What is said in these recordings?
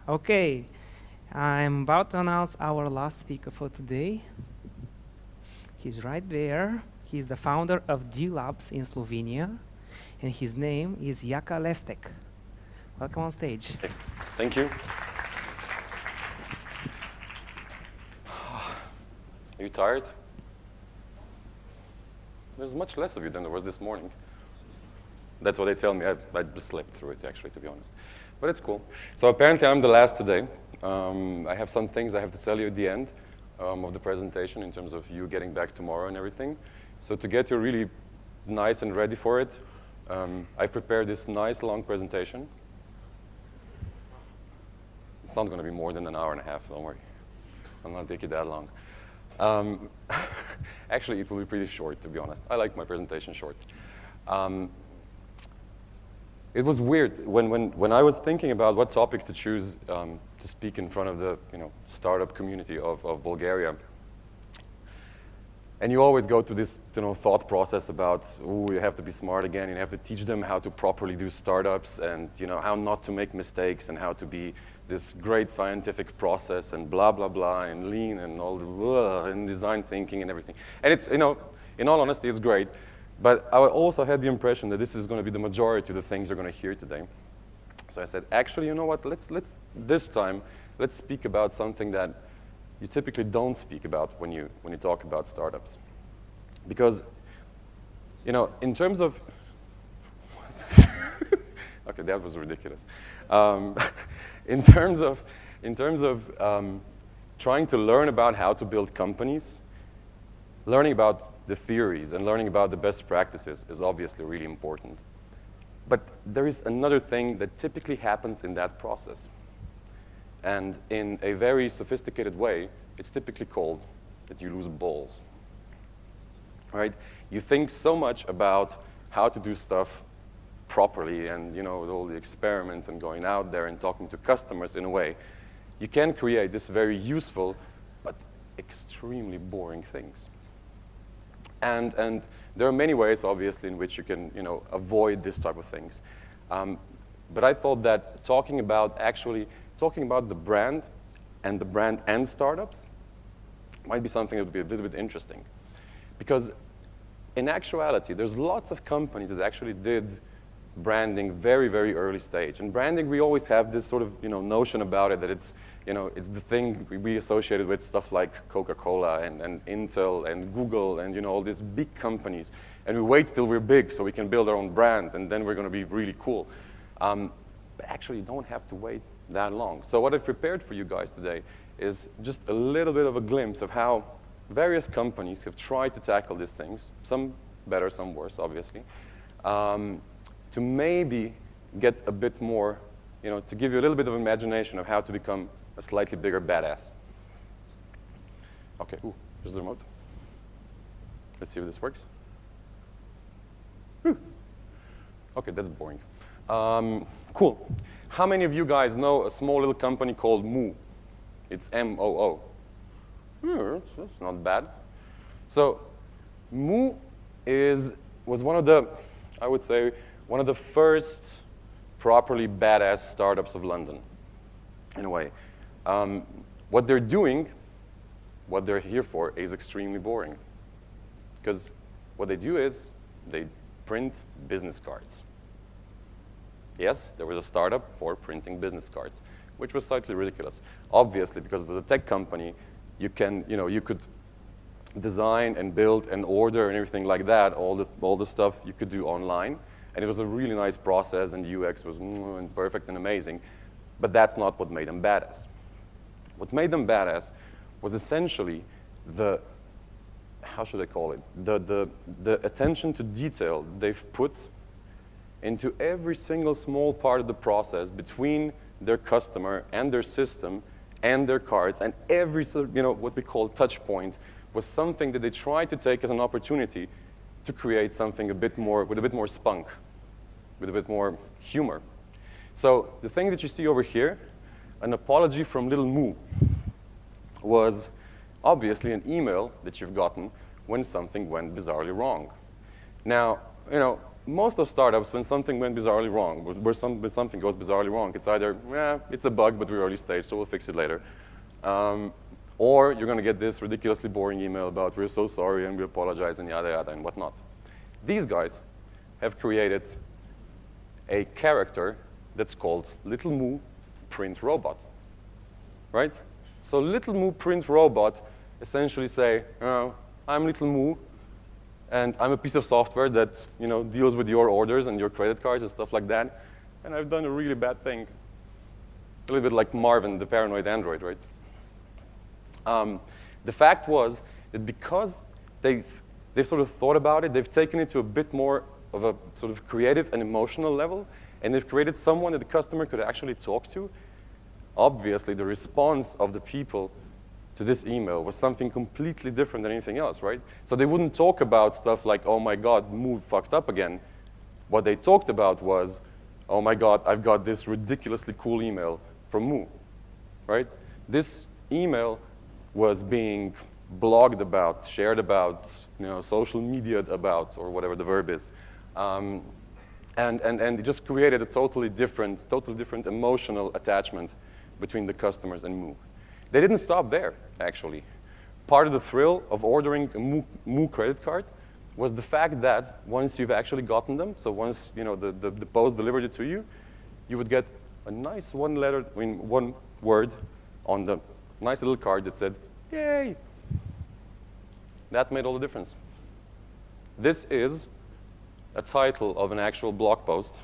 Okay, I'm about to announce our last speaker for today. He's right there. He's the founder of D Labs in Slovenia, and his name is Jaka Levstek. Welcome on stage. Okay. Thank you. Are you tired? There's much less of you than there was this morning. That's what they tell me. I just slept through it, actually, to be honest. But it's cool. So apparently I'm the last today. I have some things I have to tell you at the end of the presentation in terms of you getting back tomorrow and everything. So to get you really nice and ready for it, I've prepared this nice long presentation. It's not going to be more than an hour and a half, don't worry. I'll not take it that long. Actually, it will be pretty short, to be honest. I like my presentation short. It was weird when I was thinking about what topic to choose to speak in front of the startup community of Bulgaria. And you always go through this thought process about, you have to be smart again, you have to teach them how to properly do startups and how not to make mistakes and how to be this great scientific process and blah, blah, blah, and lean and all the and design thinking and everything. And it's, in all honesty, it's great. But I also had the impression that this is going to be the majority of the things you're going to hear today. So I said, actually, you know what, this time, let's speak about something that you typically don't speak about when you talk about startups. Because, in terms of, what? Okay, that was ridiculous. In terms of trying to learn about how to build companies, learning about the theories and learning about the best practices is obviously really important. But there is another thing that typically happens in that process. And in a very sophisticated way, it's typically called that you lose balls. Right? You think so much about how to do stuff properly and with all the experiments and going out there and talking to customers in a way, you can create this very useful but extremely boring things. And there are many ways, obviously, in which you can avoid this type of things. But I thought that talking about the brand and startups might be something that would be a little bit interesting. Because in actuality, there's lots of companies that actually did branding very, very early stage. And branding, we always have this sort of notion about it that it's it's the thing we associated with stuff like Coca-Cola and Intel and Google and all these big companies. And we wait till we're big so we can build our own brand and then we're going to be really cool. But actually, you don't have to wait that long. So what I've prepared for you guys today is just a little bit of a glimpse of how various companies have tried to tackle these things, some better, some worse, obviously, to maybe get a bit more, to give you a little bit of imagination of how to become a slightly bigger badass. Okay, here's the remote. Let's see if this works. Okay, that's boring. Cool. How many of you guys know a small little company called Moo? It's M-O-O. That's not bad. So Moo was one of the, I would say, one of the first properly badass startups of London, in a way. What they're doing, what they're here for, is extremely boring. Because what they do is they print business cards. Yes, there was a startup for printing business cards, which was slightly ridiculous. Obviously, because it was a tech company, you could design and build and order and everything like that, all the stuff you could do online. And it was a really nice process, and the UX was perfect and amazing. But that's not what made them badass. What made them badass was essentially how should I call it? The attention to detail they've put into every single small part of the process between their customer and their system and their cards, and every what we call touch point was something that they tried to take as an opportunity to create something with a bit more spunk, with a bit more humor. So the thing that you see over here, an apology from Little Moo, was obviously an email that you've gotten when something went bizarrely wrong. Now, most of startups, when something went bizarrely wrong, when something goes bizarrely wrong, it's either, yeah, it's a bug, but we're early stage, so we'll fix it later. Or you're going to get this ridiculously boring email about, we're so sorry, and we apologize, and yada, yada, and whatnot. These guys have created a character that's called Little Moo Print Robot, right? So Little Moo Print Robot essentially say, oh, I'm Little Moo, and I'm a piece of software that deals with your orders and your credit cards and stuff like that, and I've done a really bad thing. A little bit like Marvin, the paranoid android, right? The fact was that because they've sort of thought about it, they've taken it to a bit more of a sort of creative and emotional level, and they've created someone that the customer could actually talk to. Obviously, the response of the people to this email was something completely different than anything else, right? So they wouldn't talk about stuff like, oh my God, Moo fucked up again. What they talked about was, oh my God, I've got this ridiculously cool email from Moo, right? This email was being blogged about, shared about, social media'd about, or whatever the verb is. And it just created a totally different emotional attachment between the customers and Moo. They didn't stop there, actually. Part of the thrill of ordering a Moo credit card was the fact that once you've actually gotten them, so once the post delivered it to you, you would get a nice one word on the nice little card that said, yay. That made all the difference. This is a title of an actual blog post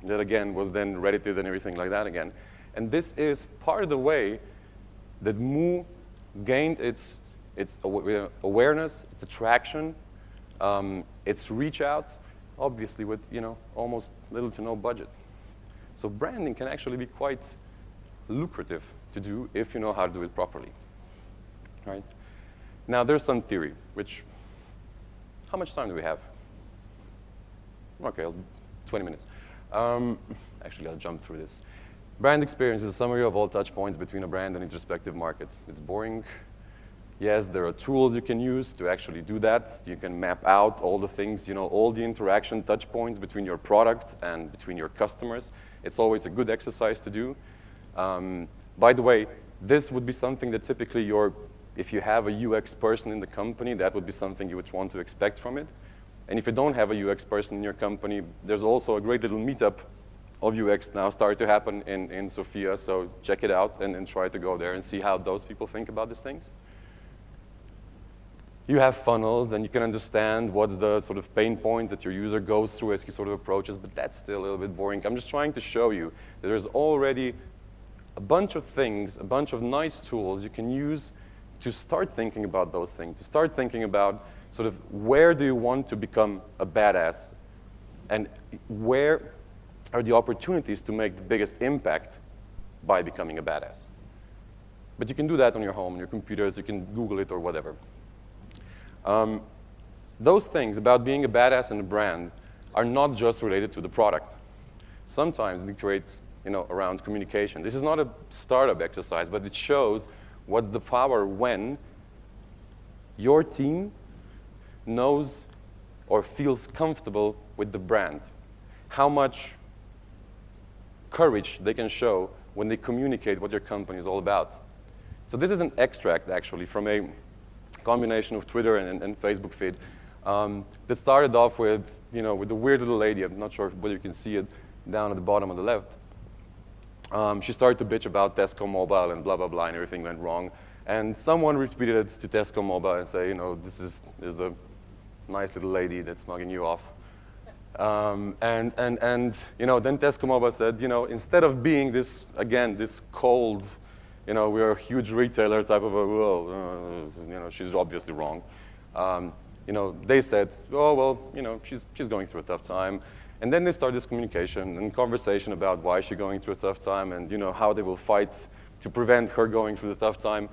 that, again, was then Reddited and everything like that again. And this is part of the way that Moo gained its awareness, its attraction, its reach out, obviously with almost little to no budget. So branding can actually be quite lucrative to do if you know how to do it properly, right? Now there's some theory, which, how much time do we have? Okay, 20 minutes. Actually, I'll jump through this. Brand experience is a summary of all touch points between a brand and its respective market. It's boring. Yes, there are tools you can use to actually do that. You can map out all the things, all the interaction touch points between your product and between your customers. It's always a good exercise to do. By the way, this would be something that typically if you have a UX person in the company, that would be something you would want to expect from it. And if you don't have a UX person in your company, there's also a great little meetup of UX now started to happen in Sofia, so check it out and try to go there and see how those people think about these things. You have funnels, and you can understand what's the sort of pain points that your user goes through as he sort of approaches, but that's still a little bit boring. I'm just trying to show you that there's already a bunch of things, a bunch of nice tools you can use to start thinking about those things, to start thinking about sort of where do you want to become a badass, and where are the opportunities to make the biggest impact by becoming a badass. But you can do that on your home, on your computers, you can Google it or whatever. Those things about being a badass in a brand are not just related to the product. Sometimes they create, around communication. This is not a startup exercise, but it shows what's the power when your team knows or feels comfortable with the brand. How much courage they can show when they communicate what your company is all about. So this is an extract, actually, from a combination of Twitter and Facebook feed that started off with, with the weird little lady. I'm not sure whether you can see it down at the bottom on the left. She started to bitch about Tesco Mobile and blah, blah, blah, and everything went wrong. And someone retweeted it to Tesco Mobile and say, this is the nice little lady that's mugging you off. Then Tesco Mobile said, instead of being this, again, this cold, we're a huge retailer type of she's obviously wrong. They said, oh, well, she's going through a tough time. And then they started this communication and conversation about why she's going through a tough time and, how they will fight to prevent her going through the tough time.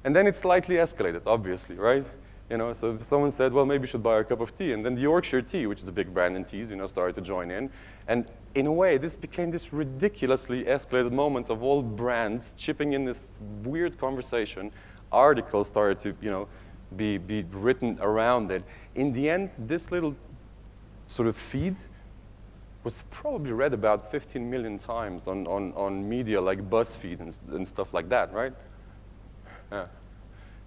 And then it slightly escalated, obviously, right? So someone said, well, maybe you should buy her a cup of tea. And then the Yorkshire tea, which is a big brand in teas, started to join in. And in a way, this became this ridiculously escalated moment of all brands chipping in this weird conversation. Articles started to, be written around it. In the end, this little sort of feed was probably read about 15 million times on media like BuzzFeed and stuff like that, right? Yeah.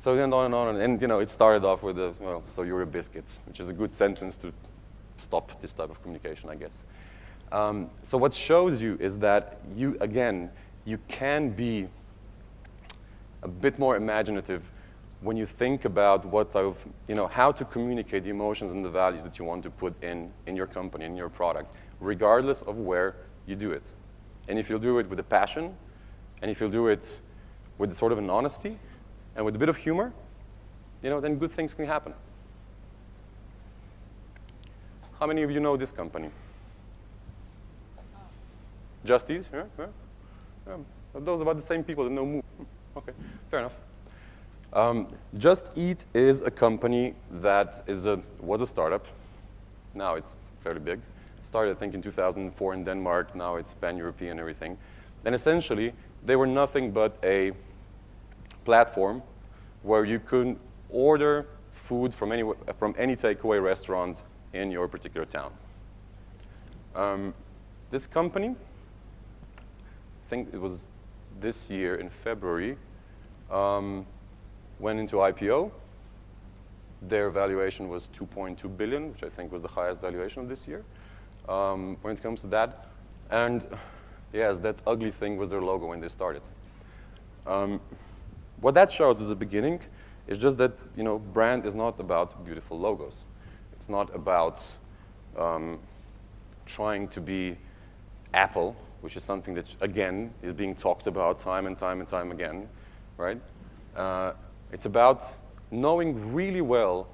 So then on and on, and it started off with well, so you're a biscuit, which is a good sentence to stop this type of communication, I guess. So what shows you is that you can be a bit more imaginative when you think about what type of, how to communicate the emotions and the values that you want to put in your company, in your product, regardless of where you do it. And if you'll do it with a passion, and if you'll do it with sort of an honesty, and with a bit of humor, then good things can happen. How many of you know this company? Just Eat? Yeah. Those are about the same people that know Move. Okay, fair enough. Just Eat is a company that was a startup. Now it's fairly big. Started, I think, in 2004 in Denmark. Now it's pan-European and everything. And essentially, they were nothing but a platform where you could order food from any takeaway restaurant in your particular town. This company, I think it was this year in February, went into IPO. Their valuation was 2.2 billion, which I think was the highest valuation of this year when it comes to that. And yes, that ugly thing was their logo when they started. What that shows as a beginning is just that brand is not about beautiful logos. It's not about trying to be Apple, which is something that, again, is being talked about time and time and time again, right? It's about knowing really well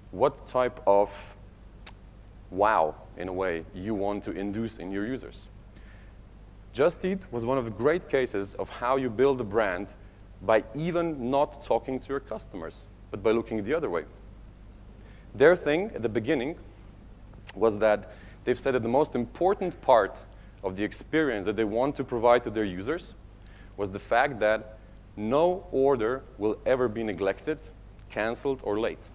what type of wow, in a way, you want to induce in your users. Just Eat was one of the great cases of how you build a brand by even not talking to your customers, but by looking the other way. Their thing at the beginning was that they've said that the most important part of the experience that they want to provide to their users was the fact that no order will ever be neglected, canceled, or late.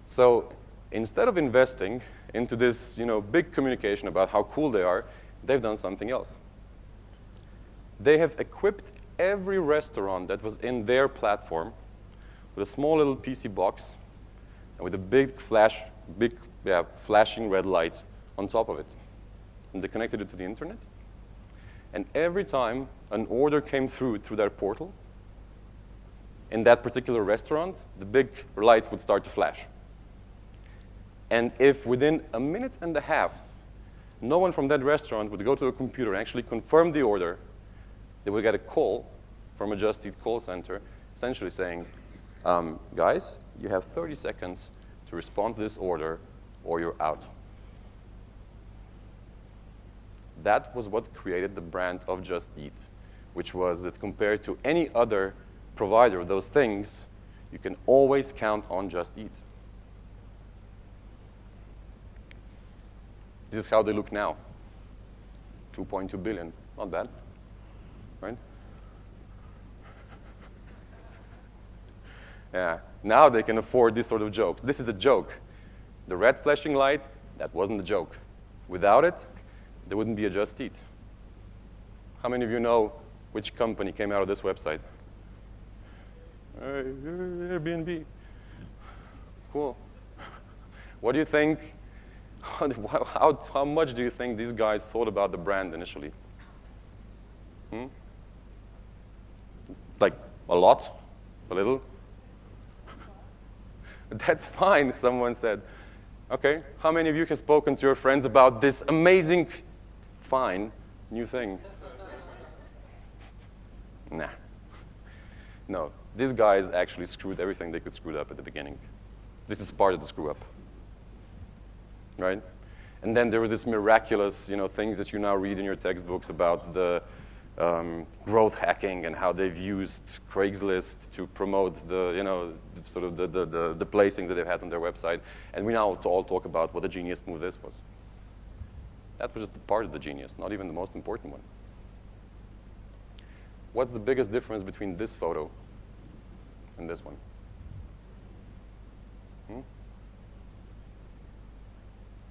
So instead of investing into this big communication about how cool they are, they've done something else. They have equipped every restaurant that was in their platform with a small little PC box and with a big flashing red light on top of it. And they connected it to the internet. And every time an order came through their portal, in that particular restaurant, the big light would start to flash. And if within a minute and a half, no one from that restaurant would go to a computer and actually confirm the order, they would get a call from a Just Eat call center, essentially saying, guys, you have 30 seconds to respond to this order or you're out. That was what created the brand of Just Eat, which was that compared to any other provider of those things, you can always count on Just Eat. This is how they look now. 2.2 billion, not bad, right? Yeah, now they can afford these sort of jokes. This is a joke. The red flashing light, that wasn't a joke. Without it, there wouldn't be a Just Eat. How many of you know which company came out of this website? Airbnb. Cool. What do you think? How much do you think these guys thought about the brand initially? Like a lot? A little? That's fine, someone said. Okay, how many of you have spoken to your friends about this amazing, fine, new thing? Nah. No, these guys actually screwed everything they could screw up at the beginning. This is part of the screw up, right? And then there was this miraculous, things that you now read in your textbooks about the growth hacking and how they've used Craigslist to promote the, sort of the placings that they've had on their website. And we now all talk about what a genius move this was. That was just part of the genius, not even the most important one. What's the biggest difference between this photo and this one?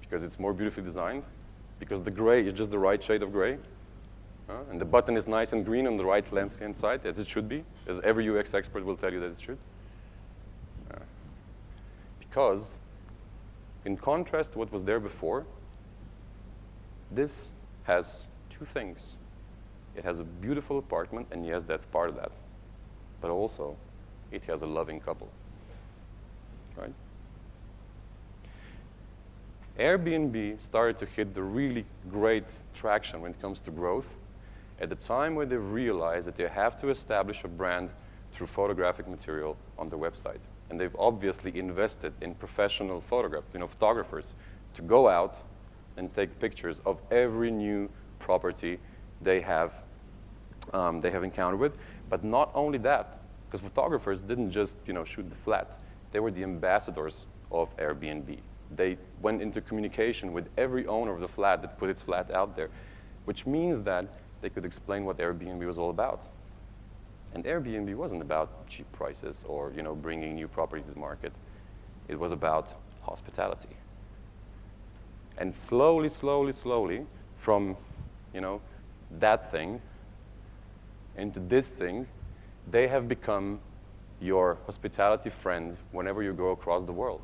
because it's more beautifully designed, because the gray is just the right shade of gray, and the button is nice and green on the right left-hand side, as it should be, as every UX expert will tell you that it should. Because, in contrast to what was there before, this has two things. It has a beautiful apartment, and yes, that's part of that. But also, it has a loving couple, right? Airbnb started to hit the really great traction when it comes to growth at the time when they realized that they have to establish a brand through photographic material on their website. And they've obviously invested in professional photographers to go out and take pictures of every new property they have encountered with. But not only that, because photographers didn't just shoot the flat. They were the ambassadors of Airbnb. They went into communication with every owner of the flat that put its flat out there, which means that they could explain what Airbnb was all about. And Airbnb wasn't about cheap prices or bringing new property to the market. It was about hospitality. And slowly, slowly, slowly, from that thing into this thing, they have become your hospitality friend whenever you go across the world.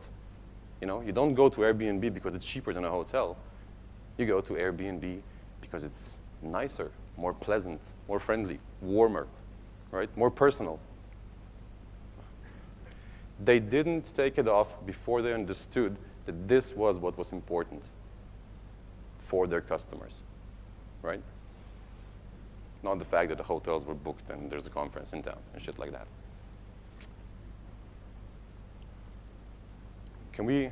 You don't go to Airbnb because it's cheaper than a hotel. You go to Airbnb because it's nicer, more pleasant, more friendly, warmer, right? More personal. They didn't take it off before they understood that this was what was important for their customers, right? Not the fact that the hotels were booked and there's a conference in town and shit like that. Can we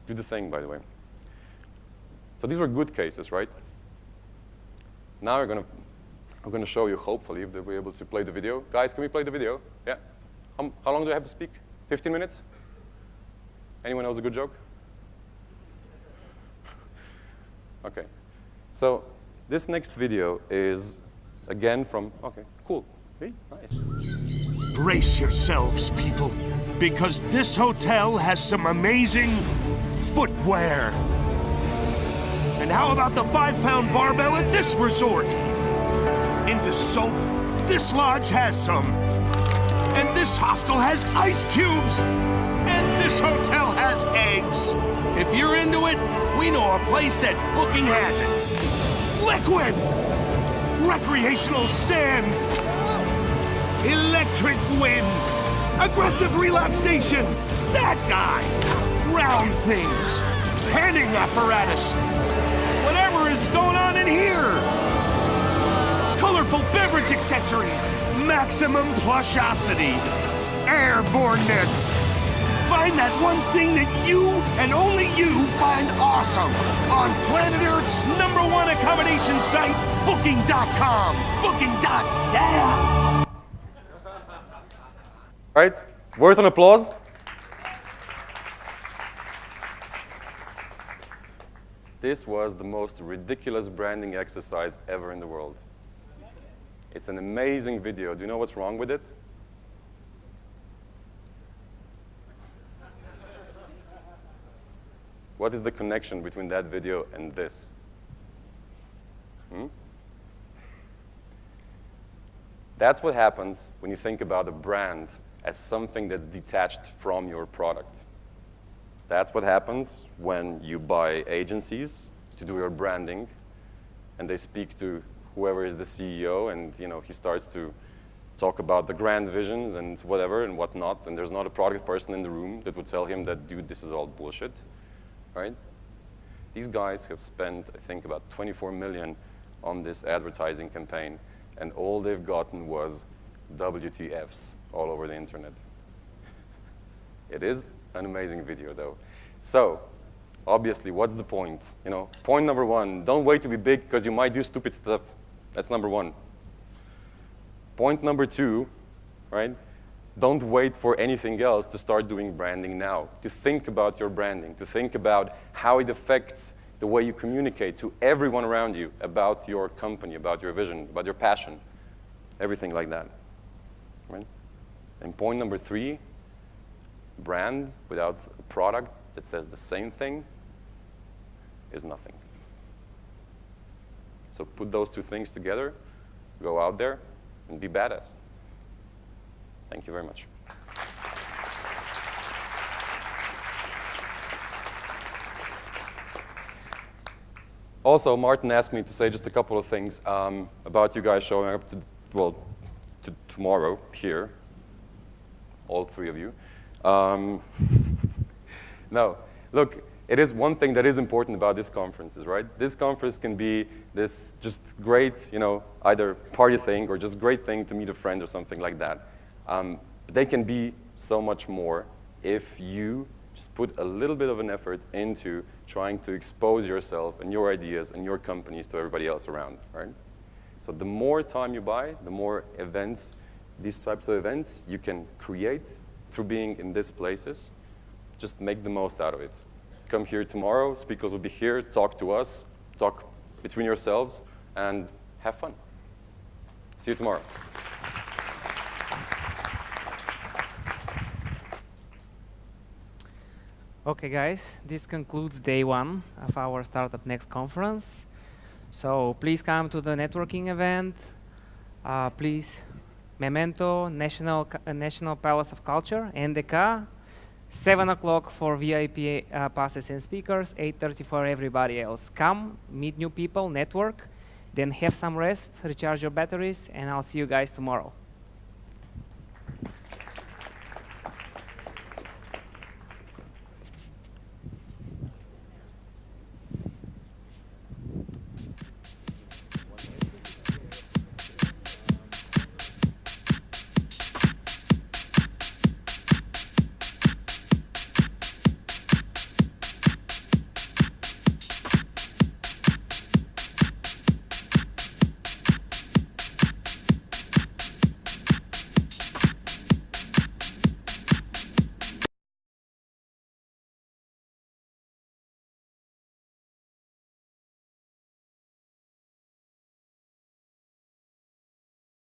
do the thing, by the way? So these were good cases, right? Now I'm gonna show you, hopefully, if they'll be able to play the video. Guys, can we play the video? Yeah? How long do I have to speak? 15 minutes? Anyone knows a good joke? Okay. So this next video is, again, from, okay, cool. Hey, nice. Brace yourselves, people, because this hotel has some amazing footwear. And how about the 5-pound barbell at this resort? Into soap, this lodge has some. And this hostel has ice cubes. And this hotel has eggs. If you're into it, we know a place that booking has it. Liquid! Recreational sand! Electric wind! Aggressive relaxation! That guy! Round things! Tanning apparatus! Whatever is going on in here! Colorful beverage accessories! Maximum plushosity! Airborneness! Find that one thing that you and only you find awesome on planet Earth's #1 accommodation site, Booking.com. Yeah! Right? Worth an applause? This was the most ridiculous branding exercise ever in the world. It's an amazing video. Do you know what's wrong with it? What is the connection between that video and this? That's what happens when you think about a brand as something that's detached from your product. That's what happens when you buy agencies to do your branding, and they speak to whoever is the CEO, and he starts to talk about the grand visions and whatever and whatnot, and there's not a product person in the room that would tell him that, dude, this is all bullshit, right? These guys have spent, I think, about 24 million on this advertising campaign, and all they've gotten was WTFs all over the internet. It is an amazing video, though. So, obviously, what's the point? Point number one, don't wait to be big because you might do stupid stuff. That's number one. Point number two, right? Don't wait for anything else to start doing branding now. To think about your branding, to think about how it affects the way you communicate to everyone around you about your company, about your vision, about your passion, everything like that, right? And point number three, brand without a product that says the same thing is nothing. So put those two things together, go out there, and be badass. Thank you very much. Also, Martin asked me to say just a couple of things about you guys showing up to tomorrow here, all three of you. No, look, it is one thing that is important about this conferences, right? This conference can be this just great, either party thing or just great thing to meet a friend or something like that. But they can be so much more if you just put a little bit of an effort into trying to expose yourself and your ideas and your companies to everybody else around, right? So the more time you buy, the more events, these types of events you can create through being in these places. Just make the most out of it. Come here tomorrow, speakers will be here, talk to us, talk between yourselves, and have fun. See you tomorrow. Okay, guys, this concludes day 1 of our Startup Next conference. So please come to the networking event. Please, Memento, National Palace of Culture, NDK, 7 o'clock for VIP passes and speakers, 8:30 for everybody else. Come, meet new people, network, then have some rest, recharge your batteries, and I'll see you guys tomorrow.